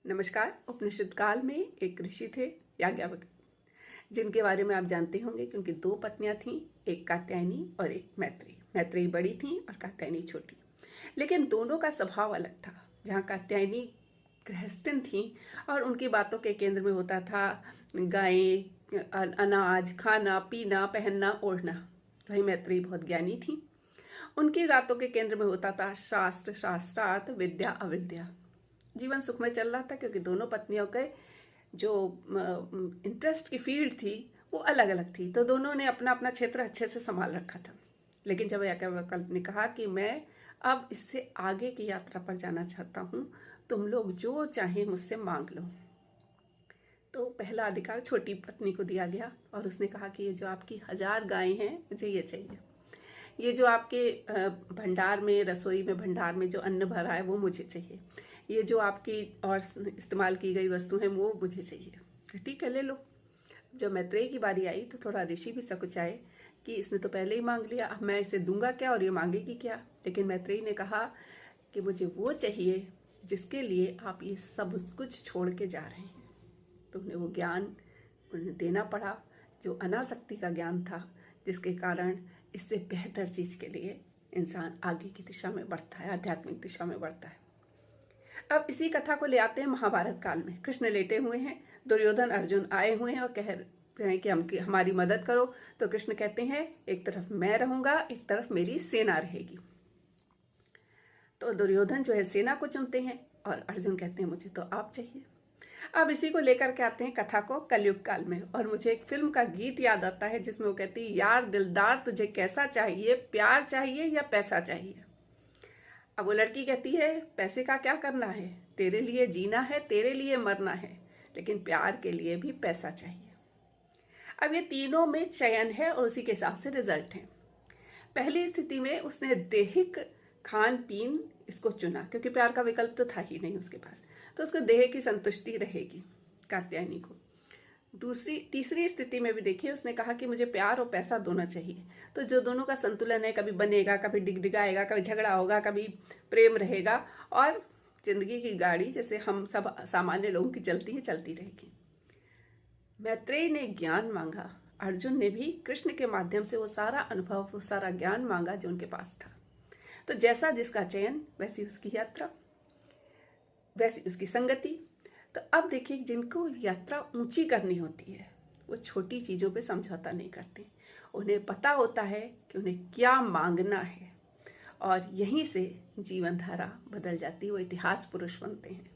नमस्कार। उपनिषद काल में एक ऋषि थे याज्ञवल्क्य, जिनके बारे में आप जानते होंगे कि उनकी 2 पत्नियां थीं, एक कात्यायनी और एक मैत्रेयी। मैत्रेयी बड़ी थीं और कात्यायनी छोटी, लेकिन दोनों का स्वभाव अलग था। जहाँ कात्यायनी गृहस्थिन थीं और उनकी बातों के केंद्र में होता था गायें, अनाज, खाना पीना, पहनना, ओढ़ना, वही मैत्रेयी बहुत ज्ञानी थी। उनकी बातों के केंद्र में होता था शास्त्र, शास्त्रार्थ, विद्या, अविद्या। जीवन सुखमय चल रहा था क्योंकि दोनों पत्नियों के जो इंटरेस्ट की फील्ड थी वो अलग अलग थी, तो दोनों ने अपना अपना क्षेत्र अच्छे से संभाल रखा था। लेकिन जब याज्ञवल्क्य ने कहा कि मैं अब इससे आगे की यात्रा पर जाना चाहता हूँ, तुम लोग जो चाहे मुझसे मांग लो, तो पहला अधिकार छोटी पत्नी को दिया गया और उसने कहा कि ये जो आपकी 1000 गायें हैं मुझे ये चाहिए, ये जो आपके भंडार में, रसोई में, भंडार में जो अन्न भरा है वो मुझे चाहिए, ये जो आपकी और इस्तेमाल की गई वस्तु है वो मुझे चाहिए। ठीक है, ले लो। जब मैत्रेयी की बारी आई तो थोड़ा ऋषि भी सकुचाए कि इसने तो पहले ही मांग लिया, अब मैं इसे दूंगा क्या और ये मांगेगी क्या। लेकिन मैत्रेयी ने कहा कि मुझे वो चाहिए जिसके लिए आप ये सब कुछ छोड़ के जा रहे हैं। तो उन्हें वो ज्ञान उन्हें देना पड़ा जो अनासक्ति का ज्ञान था, जिसके कारण इससे बेहतर चीज़ के लिए इंसान आगे की दिशा में बढ़ता है, आध्यात्मिक दिशा में बढ़ता है। अब इसी कथा को ले आते हैं महाभारत काल में। कृष्ण लेटे हुए हैं, दुर्योधन अर्जुन आए हुए हैं और कह रहे हैं कि हमारी मदद करो। तो कृष्ण कहते हैं एक तरफ मैं रहूंगा, एक तरफ मेरी सेना रहेगी। तो दुर्योधन जो है सेना को चुनते हैं और अर्जुन कहते हैं मुझे तो आप चाहिए। अब इसी को लेकर के आते हैं कथा को कलयुग काल में, और मुझे एक फिल्म का गीत याद आता है जिसमें वो कहती है, यार दिलदार तुझे कैसा चाहिए, प्यार चाहिए या पैसा चाहिए। अब वो लड़की कहती है पैसे का क्या करना है, तेरे लिए जीना है, तेरे लिए मरना है, लेकिन प्यार के लिए भी पैसा चाहिए। अब ये तीनों में चयन है और उसी के हिसाब से रिजल्ट है। पहली स्थिति में उसने दैहिक खान पीन इसको चुना क्योंकि प्यार का विकल्प तो था ही नहीं उसके पास, तो उसको देह की संतुष्टि रहेगी कात्यायनी को। तीसरी स्थिति में भी देखिए, उसने कहा कि मुझे प्यार और पैसा दोनों चाहिए। तो जो दोनों का संतुलन है, कभी बनेगा, कभी डिगडिगाएगा, कभी झगड़ा होगा, कभी प्रेम रहेगा और जिंदगी की गाड़ी जैसे हम सब सामान्य लोगों की चलती है चलती रहेगी। मैत्रेयी ने ज्ञान मांगा, अर्जुन ने भी कृष्ण के माध्यम से वो सारा अनुभव, वो सारा ज्ञान मांगा जो उनके पास था। तो जैसा जिसका चयन वैसी उसकी यात्रा, वैसी उसकी संगति। तो अब देखिए, जिनको यात्रा ऊंची करनी होती है वो छोटी चीज़ों पे समझौता नहीं करते। उन्हें पता होता है कि उन्हें क्या मांगना है और यहीं से जीवन धारा बदल जाती है, वो इतिहास पुरुष बनते हैं।